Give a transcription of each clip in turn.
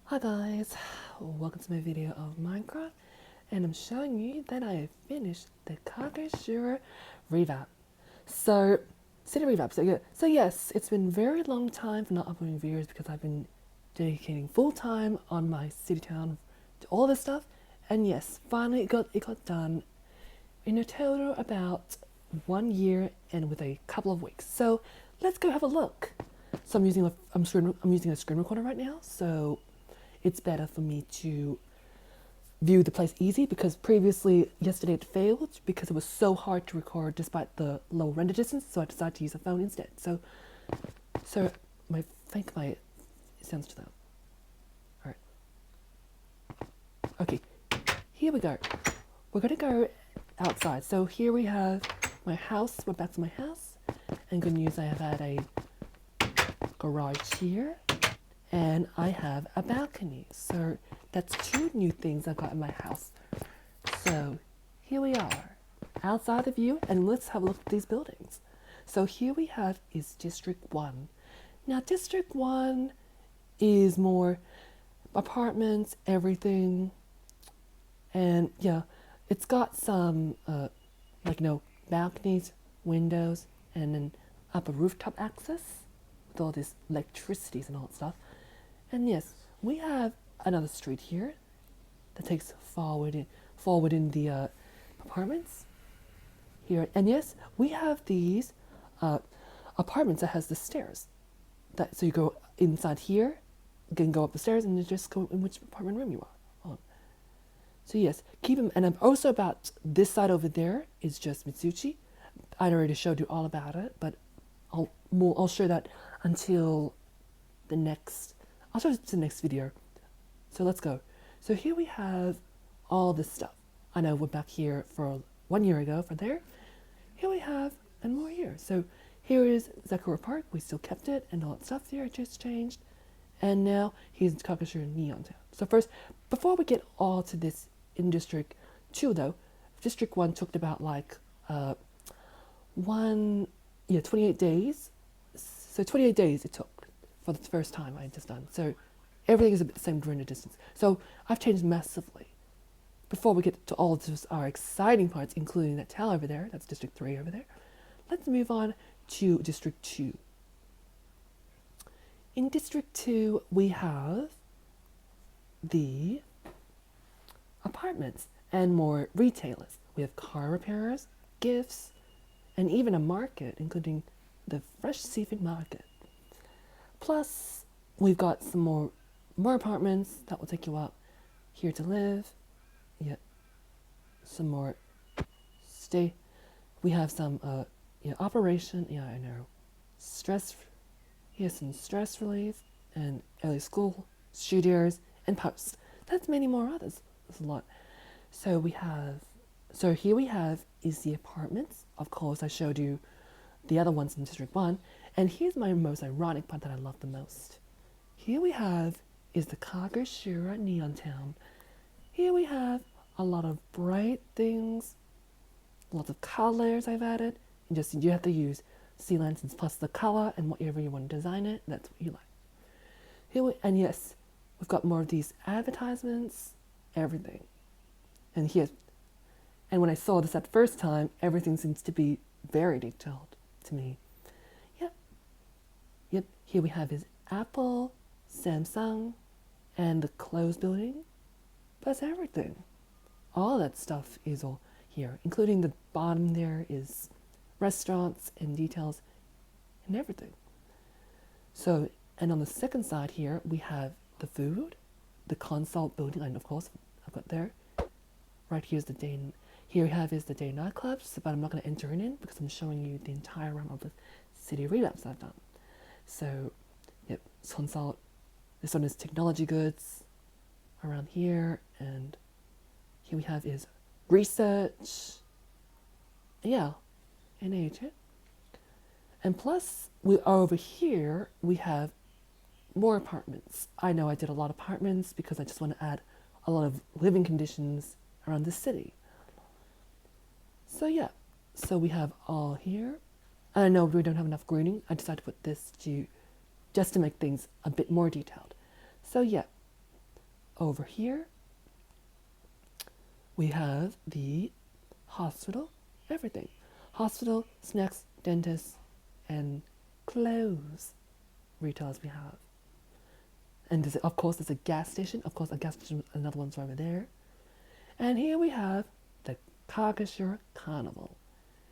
Hi guys, welcome to my video of Minecraft, and I'm showing you that I have finished the Kagoshura revamp. So, City Revamp. So yes, it's been a very long time for not uploading videos because I've been dedicating full time on my city town to all this stuff, and yes, finally it got done in a total about 1 year and with a couple of weeks. So let's go have a look. So I'm using a screen recorder right now, so it's better for me to view the place easy because previously yesterday it failed because it was so hard to record despite the low render distance, so I decided to use a phone instead. So I think my sounds too loud. Alright. Okay, here we go. We're gonna go outside. So here we have my house. We're back to my house. And good news, I have had a garage here. And I have a balcony. So that's two new things I got in my house. So here we are, outside the view, and let's have a look at these buildings. So here we have is District 1. Now District 1 is more apartments, everything, and yeah, it's got some balconies, windows, and then up a rooftop access with all this electricities and all that stuff. And yes, we have another street here that takes forward in the apartments here. And yes, we have these apartments that has the stairs. So you go inside here, you can go up the stairs, and you just go in which apartment room you are on. So yes, keep them. And I'm also about this side over there is just Mitsuchi. I already showed you all about it, but I'll show that until the next. I'll show it to the next video. So let's go. So here we have all this stuff. I know we're back here for 1 year ago for there. Here we have and more here. So here is Sakura Park. We still kept it and all that stuff there. It just changed. And now here's Kagoshura Neon Town. So first, before we get all to this in District 2 though, District 1 took about 28 days. So 28 days it took for the first time I had just done. So everything is a bit the same during the distance. So I've changed massively. Before we get to all of our exciting parts, including that tower over there, that's District 3 over there, let's move on to District 2. In District 2, we have the apartments and more retailers. We have car repairers, gifts, and even a market, including the fresh seafood market. Plus, we've got some more apartments that will take you out here to live. Yeah, some more stay. We have some operation. Yeah, I know. Stress. Here's some stress relief and early school studios and posts. That's many more others. There's a lot. So we have. So here we have is the apartments. Of course, I showed you the other ones in District 1. And here's my most ironic part that I love the most. Here we have is the Kagoshura Neon Town. Here we have a lot of bright things, lots of colors I've added. And just you have to use sea lanterns plus the color and whatever you want to design it. That's what you like. And yes, we've got more of these advertisements, everything. And when I saw this at the first time, everything seems to be very detailed to me. Yep, here we have is Apple, Samsung, and the clothes building, plus everything. All that stuff is all here, including the bottom there is restaurants and details and everything. So, and on the second side here, we have the food, the consult building, and of course, I've got there. Right here's the day, here we have is the day nightclubs, but I'm not going to enter it in because I'm showing you the entire realm of the City Revamps I've done. So, yep, consult. This one is technology goods around here, and here we have is research. Yeah, and agent. And plus, over here, we have more apartments. I know I did a lot of apartments because I just want to add a lot of living conditions around the city. So yeah, so we have all here. I know we don't have enough greening. I decided to put this just to make things a bit more detailed. So yeah, over here, we have the hospital, everything. Hospital, snacks, dentists, and clothes retailers we have. And of course, there's a gas station. Of course, a gas station, another one's over there. And here we have the Kagoshura Carnival.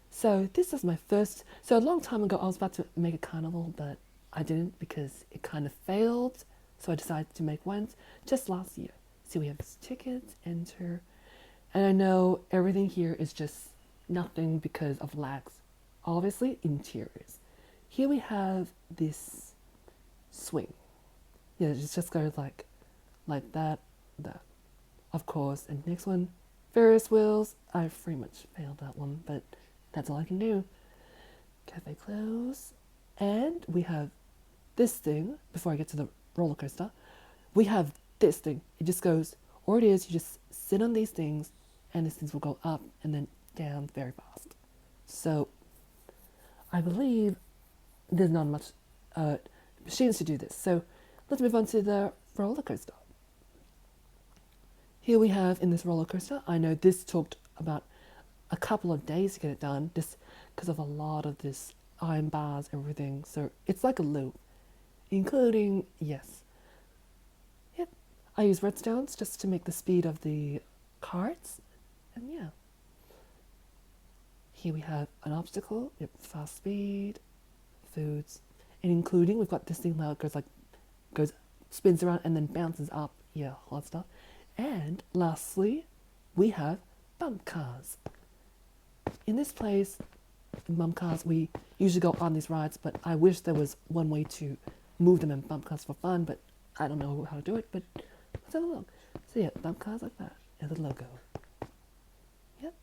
So this is my first, so a long time ago I was about to make a carnival, but I didn't because it kind of failed. So I decided to make one just last year. So we have tickets, enter, and I know everything here is just nothing because of lags. Obviously, interiors. Here we have this swing. Yeah, it just goes like that, that. Of course, and next one, Ferris wheels. I pretty much failed that one, but that's all I can do. Cafe close. And we have this thing, before I get to the roller coaster, we have this thing. It just goes, or it is, you just sit on these things, and these things will go up and then down very fast. So, I believe there's not much machines to do this. So, let's move on to the roller coaster. Here we have in this roller coaster, I know this took about a couple of days to get it done, just because of a lot of this iron bars, everything. So it's like a loop, including, yes. Yep, I use redstones just to make the speed of the carts, and yeah. Here we have an obstacle, yep, fast speed, foods, and including, we've got this thing that goes, spins around and then bounces up, yeah, all that stuff. And lastly, we have Bunk Cars. In this place, in Bunk Cars, we usually go on these rides, but I wish there was one way to move them in Bunk Cars for fun, but I don't know how to do it, but let's have a look. So yeah, Bunk Cars like that, and the logo. Yep.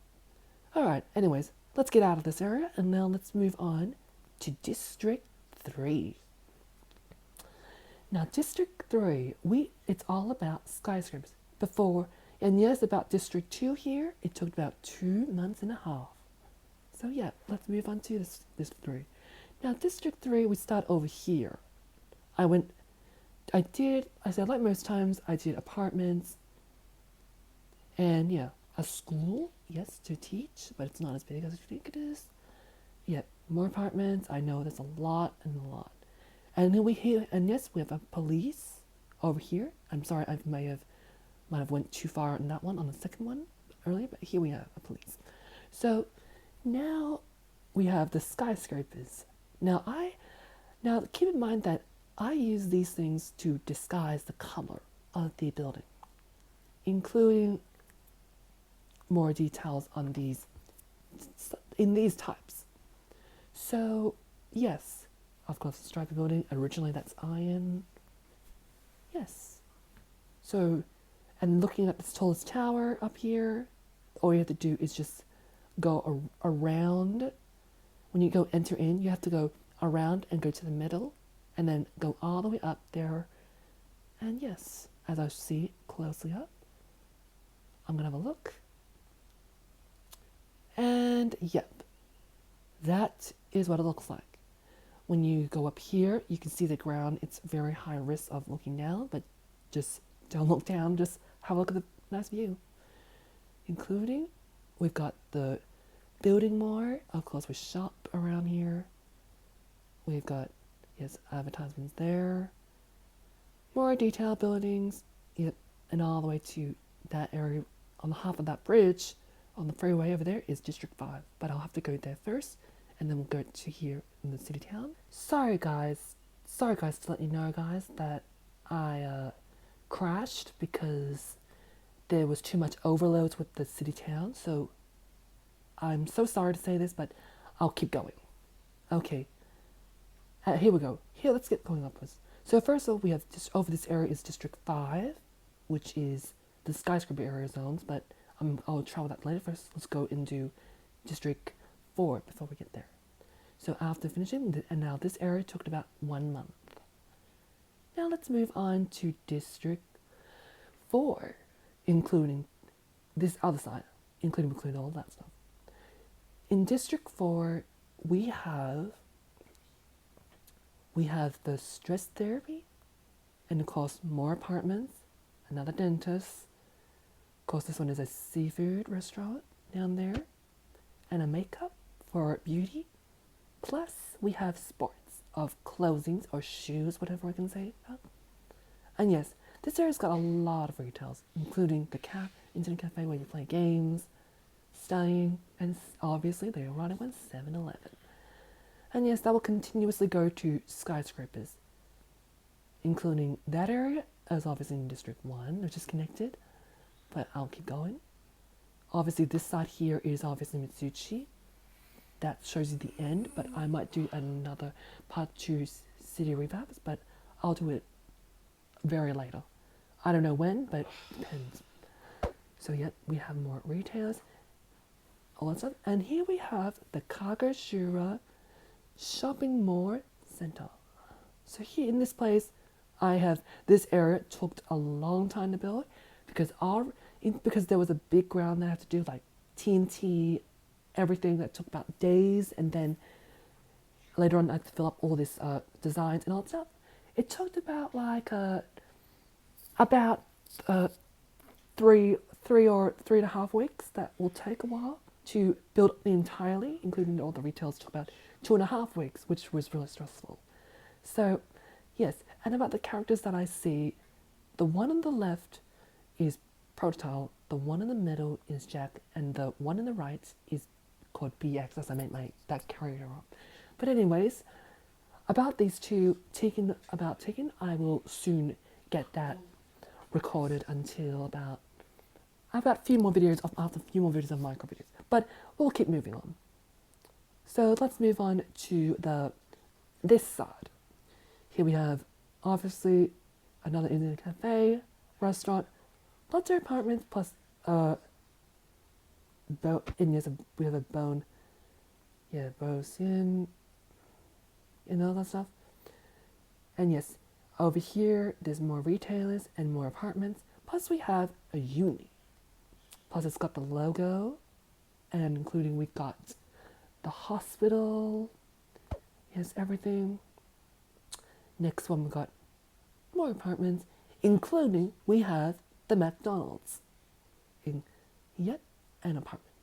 Alright, anyways, let's get out of this area, and now let's move on to District 3. Now, District 3, it's all about skyscrapers. Before, and yes, about District 2 here, it took about 2 months and a half. So yeah, let's move on to this District 3. Now, District 3, we start over here. I said like most times, I did apartments, and yeah, a school, yes, to teach, but it's not as big as you think it is. Yeah, more apartments, I know there's a lot and a lot. And then yes, we have a police over here. I'm sorry, I might have went too far on that one, on the second one earlier, but here we have a police. So now we have the skyscrapers. Now keep in mind that I use these things to disguise the color of the building, including more details on in these types. So yes, of course, the stripy building, originally that's iron. Yes. So, and looking at this tallest tower up here, all you have to do is just go around. When you go enter in, you have to go around and go to the middle, and then go all the way up there. And yes, as I see closely up, I'm gonna have a look. And yep, that is what it looks like. When you go up here, you can see the ground. It's very high risk of looking down, but just don't look down. Just have a look at the nice view. Including, we've got the building more. Of course, we shop around here. We've got, yes, advertisements there. More detailed buildings. Yep, and all the way to that area on the half of that bridge on the freeway over there is District 5. But I'll have to go there first, and then we'll go to here in the city town. Sorry guys to let you know, guys, that I crashed because there was too much overloads with the city town. So I'm so sorry to say this, but I'll keep going. Okay, here we go. Here, let's get going upwards. So first of all, we have just over this area is District 5, which is the skyscraper area zones, but I'll travel that later. First, let's go into District 4 before we get there. So after finishing, and now this area took about 1 month. Now let's move on to District 4, including this other side, including all that stuff. In District 4, we have the stress therapy, and of course more apartments, another dentist. Of course, this one is a seafood restaurant down there, and a makeup for beauty. Plus, we have sports of clothings or shoes, whatever I can say. And yes, this area's got a lot of retails, including the internet cafe where you play games, studying, and obviously they are running with 7-Eleven. And yes, that will continuously go to skyscrapers, including that area as obviously in District 1, which is connected, but I'll keep going. Obviously, this side here is obviously Mitsubishi. That shows you the end, but I might do another part 2 City Revamps, but I'll do it very later. I don't know when, but it depends. So yeah, we have more retailers, all that stuff. And here we have the Kagoshura Shopping Mall Center. So here in this place, this area took a long time to build because there was a big ground that I had to do like TNT, everything that took about days, and then later on I had to fill up all this designs and all that stuff. It took about like about 3 or 3.5 weeks. That will take a while to build entirely, including all the retails. Took about 2.5 weeks, which was really stressful. So yes, and about the characters that I see, the one on the left is Prototype, the one in the middle is Jack, and the one on the right is called BX, as I made that character up. But anyways, about these two, I will soon get that recorded until about a few more videos of micro videos. But we'll keep moving on. So let's move on to this side. Here we have obviously another Indian cafe, restaurant, lots of apartments plus we have a bone, Bosin, and all that stuff. And yes, over here there's more retailers and more apartments. Plus we have a uni. Plus it's got the logo, and including we got the hospital. Yes, everything. Next one we got more apartments, including we have the McDonald's in yet an apartment.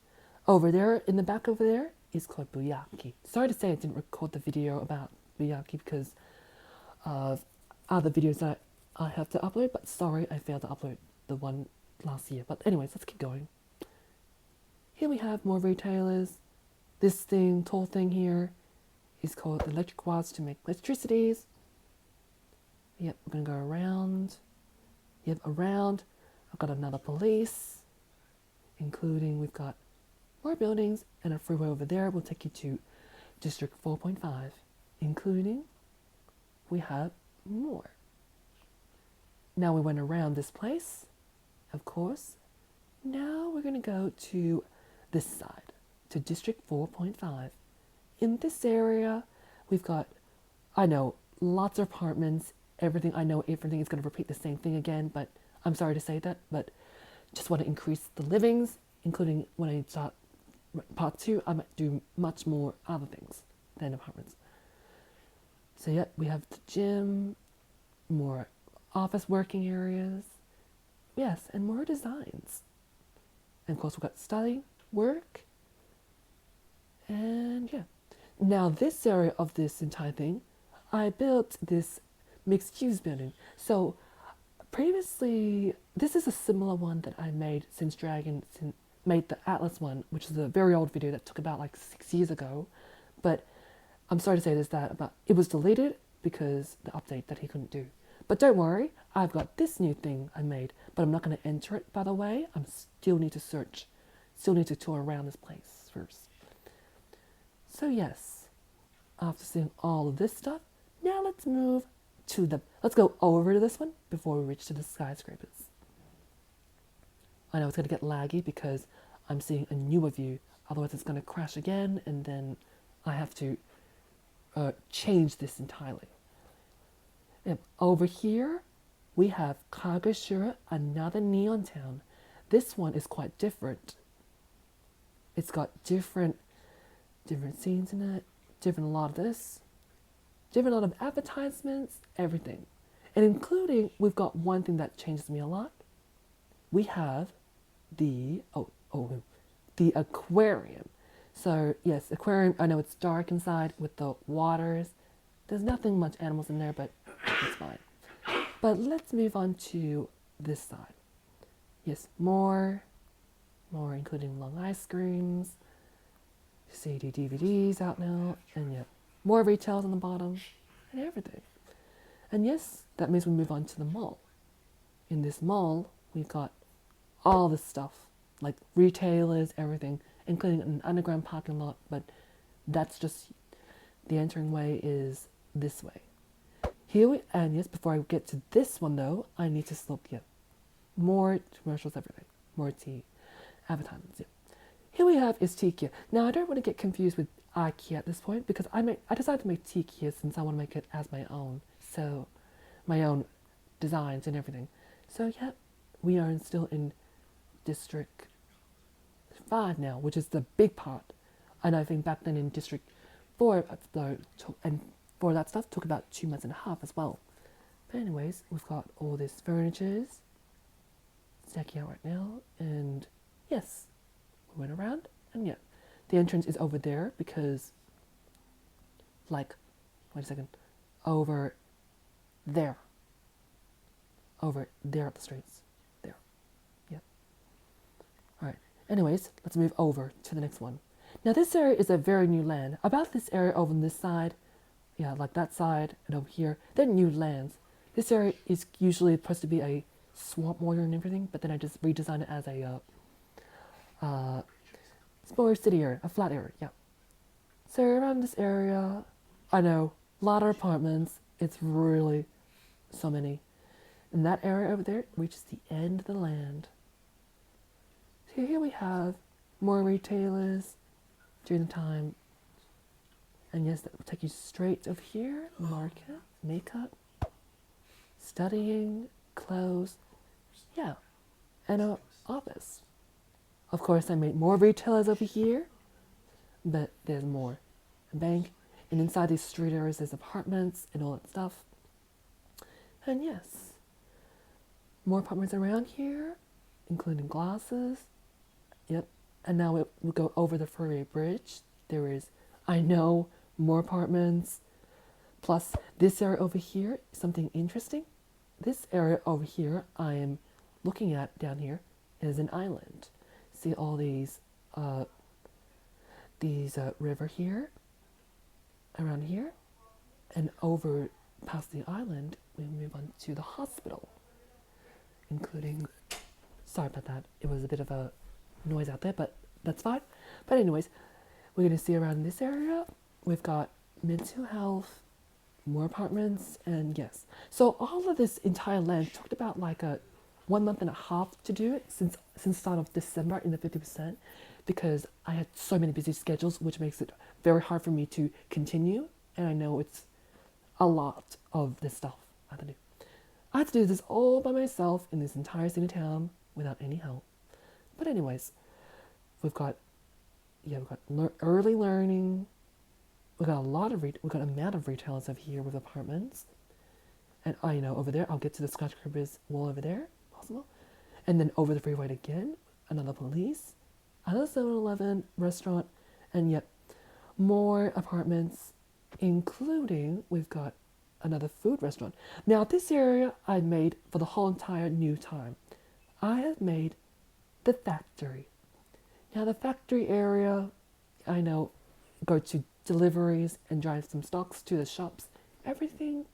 Over there, in the back over there, is called Buyaki. Sorry to say I didn't record the video about Buyaki because of other videos that I have to upload, but sorry I failed to upload the one last year. But anyways, let's keep going. Here we have more retailers. This tall thing here is called electric rods to make electricities. Yep, we're gonna go around. Yep, around. I've got another police, including we've got more buildings and a freeway over there will take you to District 4.5, including we have more. Now we went around this place, of course. Now we're gonna go to this side, to District 4.5. In this area, we've got, I know, lots of apartments, everything. I know everything is gonna repeat the same thing again, but I'm sorry to say that, but just want to increase the livings, including when I start part 2, I might do much more other things than apartments. So yeah, we have the gym, more office working areas, yes, and more designs. And of course we've got study, work, and yeah. Now this area of this entire thing, I built this mixed-use building. So previously, this is a similar one that I made since made the Atlas one, which is a very old video that took about like 6 years ago. But I'm sorry to say but it was deleted because the update that he couldn't do. But don't worry, I've got this new thing I made, but I'm not going to enter it, by the way. I still need to search, still need to tour around this place first. So yes, after seeing all of this stuff, now let's go over to this one before we reach to the skyscrapers. I know it's going to get laggy because I'm seeing a newer view, otherwise it's going to crash again, and then I have to change this entirely. And over here, we have Kagoshura, another neon town. This one is quite different. It's got different scenes in it, a lot of this, a lot of advertisements, everything. And including, we've got one thing that changes me a lot. we have the aquarium. So yes, aquarium. I know it's dark inside with the waters. There's nothing much animals in there, but it's fine. But let's move on to this side. Yes, more, including long ice creams, CD DVDs out now, and yeah, more retails on the bottom, and everything. And yes, that means we move on to the mall. In this mall, we've got all this stuff, like retailers, everything, including an underground parking lot, but that's just, the entering way is this way. And yes, before I get to this one though, I need to slope, more commercials, everything, more advertisements, Here we have is Ikea. Now I don't want to get confused with Ikea at this point because I decided to make Ikea since I want to make it as my own. So, my own designs and everything. So yeah, we are still in District 5 now, which is the big part. And I think back then in District 4, and for that stuff, took about 2 months and a half as well. But anyways, we've got all this furniture stacking out right now, and yes, we went around, and yeah, the entrance is over there because, wait a second, over there up the streets, there, yeah. All right, anyways, let's move over to the next one. Now this area is a very new land. About this area over on this side, like that side and over here, they're new lands. This area is usually supposed to be a swamp water and everything, but then I just redesigned it as a smaller city area, a flat area, yeah. So around this area, I know, a lot of apartments, it's really so many. And that area over there reaches the end of the land. So here we have more retailers during the time. And yes, that will take you straight over here, market, makeup, studying, clothes, yeah, and an office. Of course, I made more retailers over here, but there's more. A bank, and inside these street areas, there's apartments and all that stuff. And yes, more apartments around here, including glasses. Yep, and now we go over the Furry Bridge. There is, I know, more apartments. Plus, this area over here is something interesting. This area over here I am looking at down here is an island. See all these river here, around here, and over past the island, we move on to the hospital, including, sorry about that, it was a bit of a noise out there, but that's fine. But anyways, we're going to see around this area, we've got mental health, more apartments, and yes. So all of this entire land took about like a 1 month and a half to do it since start of December in the 50%, because I had so many busy schedules, which makes it very hard for me to continue. And I know it's a lot of this stuff I have to do. I had to do this all by myself in this entire city town without any help. But anyways, we've got early learning. We've got a amount of retailers over here with apartments. And over there, I'll get to the skyscrapers wall over there, possible. And then over the freeway again, another police, another 7-Eleven restaurant, and yet more apartments, including we've got another food restaurant. Now this area I made for the whole entire new time. I have made the factory. Now the factory area, I know, go to deliveries and drive some stocks to the shops. Everything,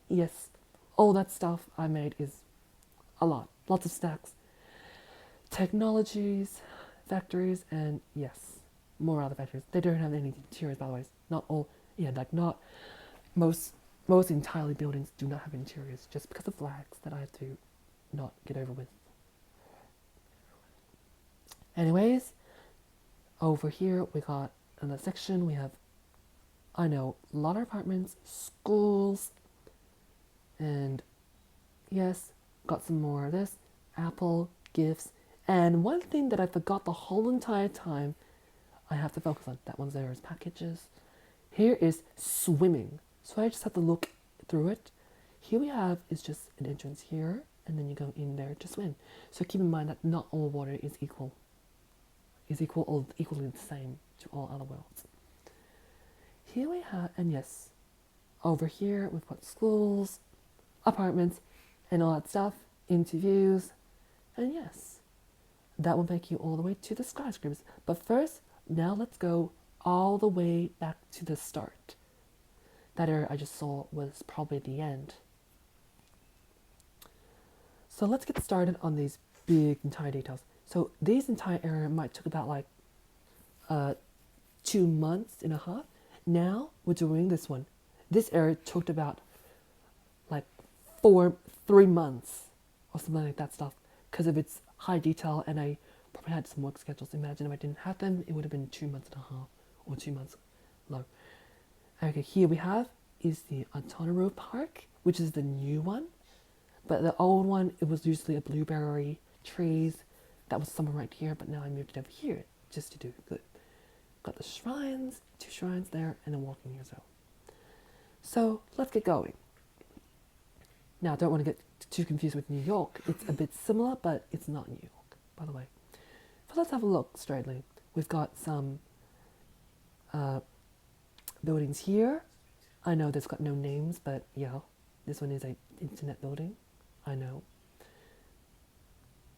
yes, all that stuff I made is a lot. Lots of stacks. Technologies, factories, and yes, more other factories. They don't have any interiors, by the way. Not all, not most entirely buildings do not have interiors just because of flags that I have to not get over with. Anyways, over here we got another section. We have, a lot of apartments, schools, and yes, got some more of this, Apple, gifts, and one thing that I forgot the whole entire time I have to focus on, that one's there is packages. Here is swimming, so I just have to look through it. Here we have is just an entrance here, and then you go in there to swim. So keep in mind that not all water is equal or equally the same to all other worlds. Here we have, and yes, over here we've got schools, apartments, and all that stuff, interviews, and yes, that will make you all the way to the skyscrapers. But first, now let's go all the way back to the start. That area I just saw was probably the end. So let's get started on these big entire details. So these entire area might took about like 2 months and a half. Now we're doing this one. This area took about like 3 months or something like that stuff because of its high detail, and I probably had some work schedules. Imagine if I didn't have them, it would have been 2 months and a half or 2 months low. Okay, here we have is the Antonio Park, which is the new one. But the old one, it was usually a blueberry trees. That was somewhere right here, but now I moved it over here just to do good. Got the shrines, 2 shrines there, and a walking here zone. So let's get going. Now, don't want to get too confused with New York. It's a bit similar, but it's not New York, by the way. But let's have a look straightly. We've got some buildings here. I know there's got no names, but yeah, this one is an internet building. I know.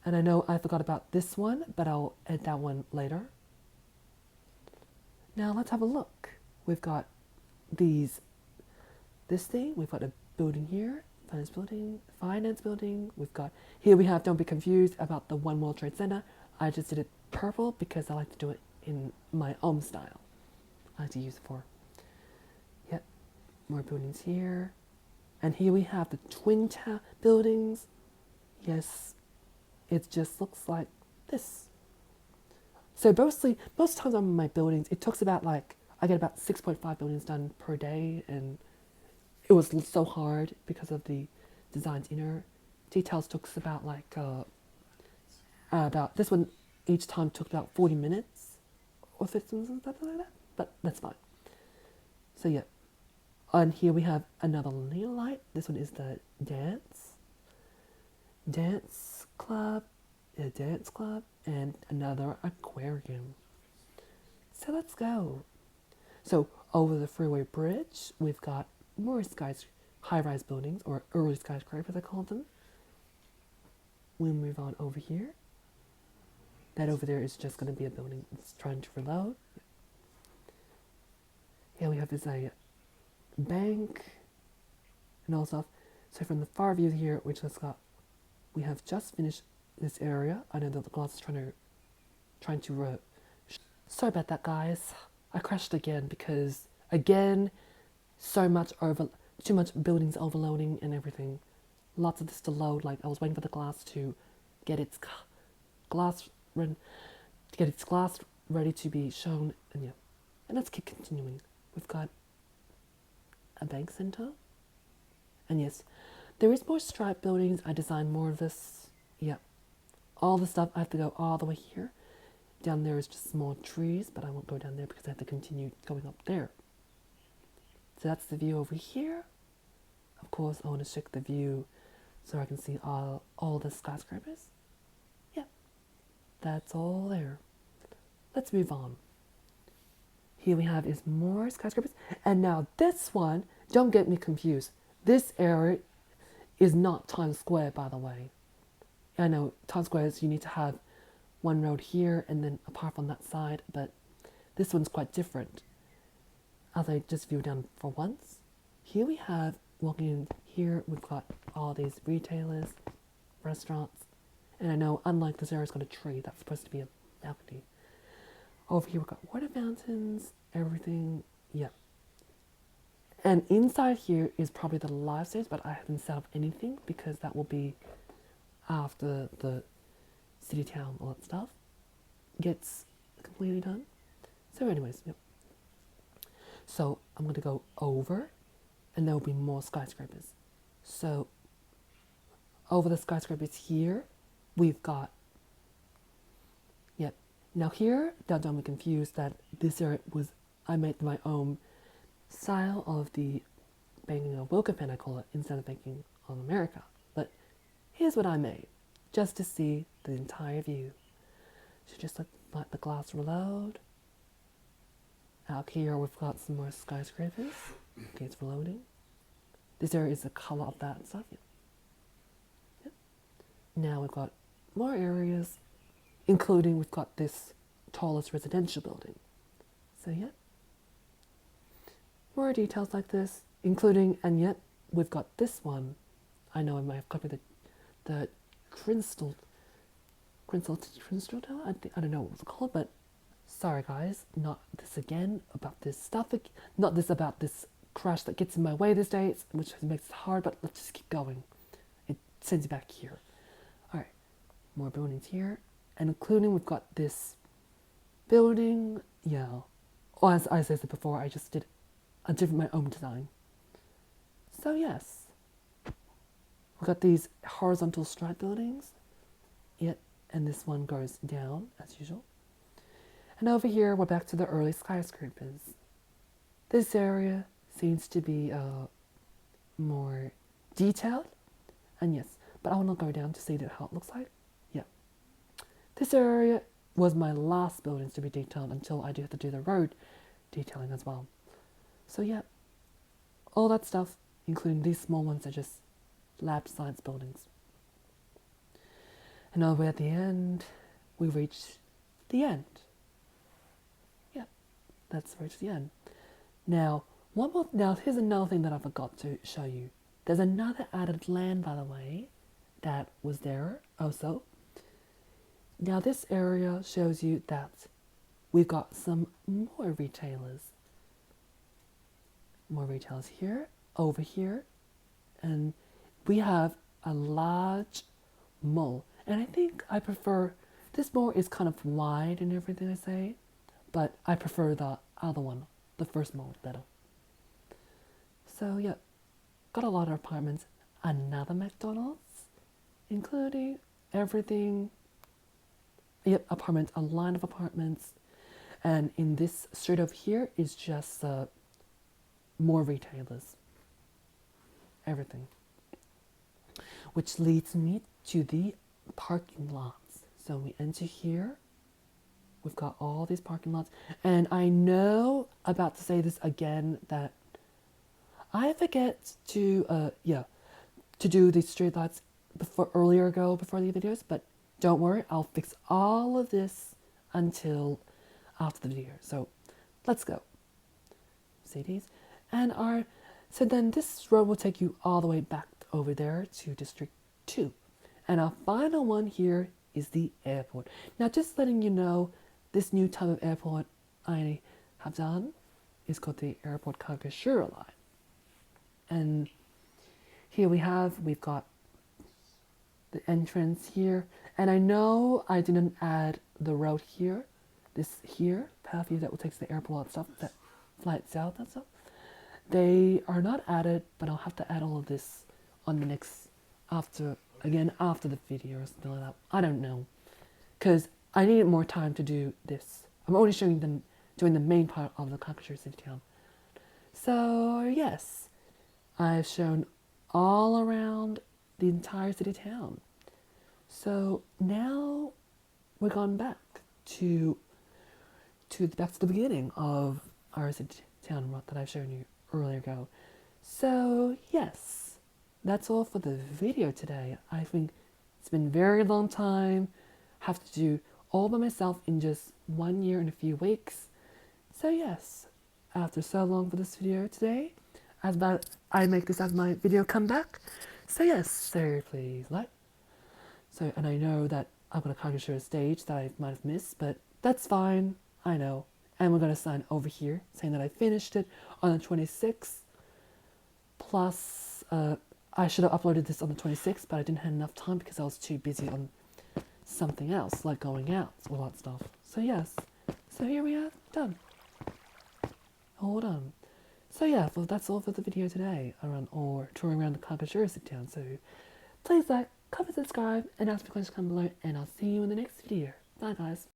And I know I forgot about this one, but I'll add that one later. Now let's have a look. We've got this thing. We've got a building here, finance building. We've got, here we have, don't be confused about the One World Trade Center. I just did it purple because I like to do it in my own style. I like to use it for. Yep, more buildings here. And here we have the Twin Tower buildings. Yes, it just looks like this. So mostly, most times on my buildings, it takes about like, I get about 6.5 buildings done per day, and it was so hard because of the design's inner details. Took about like, about this one each time took about 40 minutes or 15 minutes, something like that, but that's fine. So yeah. And here we have another neon light. This one is the dance club, and another aquarium. So let's go. So over the freeway bridge, we've got more high-rise buildings, or early skyscrapers, I call them. We'll move on over here. That over there is just going to be a building that's trying to reload. Here we have this bank and all stuff. So from the far view here, we have just finished this area. I know that the glass is trying to sorry about that, guys. I crashed again because too much buildings overloading and everything. Lots of this to load. Like I was waiting for the glass to get its glass ready to be shown, and yeah. And let's keep continuing. We've got a bank center. And yes, there is more striped buildings. I designed more of this. Yep. All the stuff, I have to go all the way here. Down there is just small trees, but I won't go down there because I have to continue going up there. So that's the view over here. Of course, I want to check the view so I can see all the skyscrapers. Yep. That's all there. Let's move on. Here we have is more skyscrapers. And now this one, don't get me confused. This area is not Times Square, by the way. I know Times Square is you need to have one road here and then apart from that side, but this one's quite different. As I just view down for once. Here we have, walking in here, we've got all these retailers, restaurants. And I know, unlike this area, it's got a tree. That's supposed to be a balcony. Over here, we've got water fountains, everything. Yeah. And inside here is probably the live stage, but I haven't set up anything because that will be after the city town, all that stuff gets completely done. So anyways, yep. So I'm going to go over and there will be more skyscrapers. So over the skyscrapers here, we've got, yep. Now here, don't be confused that this area was, I made my own style of the banking of Wilkenpan, I call it, instead of banking of America. But here's what I made, just to see the entire view. So just let the glass reload. Out here we've got some more skyscrapers. Okay, it's reloading. This area is the color of that stuff. Yeah. Yep. Now we've got more areas, including we've got this tallest residential building. So yeah, more details like this, including, and yet we've got this one. I know I might have copied the crystal tower. I don't know what it's called, but sorry guys, not this again about this stuff. Not this about this crash that gets in my way these days, which makes it hard. But let's just keep going. It sends you back here. All right, more buildings here, and including we've got this building. Yeah, oh, as I said before, I just did my own design. So yes, we've got these horizontal stride buildings. Yep, and this one goes down as usual. And over here, we're back to the early skyscrapers. This area seems to be more detailed. And yes, but I want to go down to see how it looks like. Yeah. This area was my last buildings to be detailed until I do have to do the road detailing as well. So yeah, all that stuff, including these small ones, are just lab science buildings. And over at the end, we reached the end. Yeah, that's reached the end. Now, here's another thing that I forgot to show you. There's another added land, by the way, that was there also. Now this area shows you that we've got some more retailers. More retailers here, over here, and we have a large mall. And I think I prefer, this mall is kind of wide and everything I say, but I prefer the other one, the first mall better. So yeah, got a lot of apartments, another McDonald's, including everything. Yep, apartments, a line of apartments. And in this street over here is just more retailers. Everything. Which leads me to the parking lots. So we enter here. We've got all these parking lots. And I know, about to say this again, that I forget to do the street lights before the videos, but don't worry, I'll fix all of this until after the video. So let's go. See these? And so then this road will take you all the way back over there to District 2. And our final one here is the airport. Now just letting you know, this new type of airport I have done is called the Airport Kagoshura line. And here we've got the entrance here. And I know I didn't add the road here, this here, path here that will take to the airport and stuff, that flight south and stuff. They are not added, but I'll have to add all of this on the next, after the video or something like that. I don't know, because I needed more time to do this. I'm only doing the main part of the Kagoshura City Town. So yes, I've shown all around the entire city town. So now we're going back to the beginning of our city town that I've shown you earlier ago. So yes, that's all for the video today. I think it's been a very long time. Have to do all by myself in just 1 year and a few weeks. So yes, after so long for this video today, I make this as my video comeback. So yes, so please like. So, and I know that I'm going to Kagoshura stage that I might have missed, but that's fine, I know. And we're going to sign over here saying that I finished it on the 26th. Plus, I should have uploaded this on the 26th, but I didn't have enough time because I was too busy on something else, like going out, all that stuff. So yes, so here we are, done. All done. So yeah, well, that's all for the video today, touring around the Kagoshura City Town. So please like, comment, subscribe, and ask me questions down below, and I'll see you in the next video. Bye guys.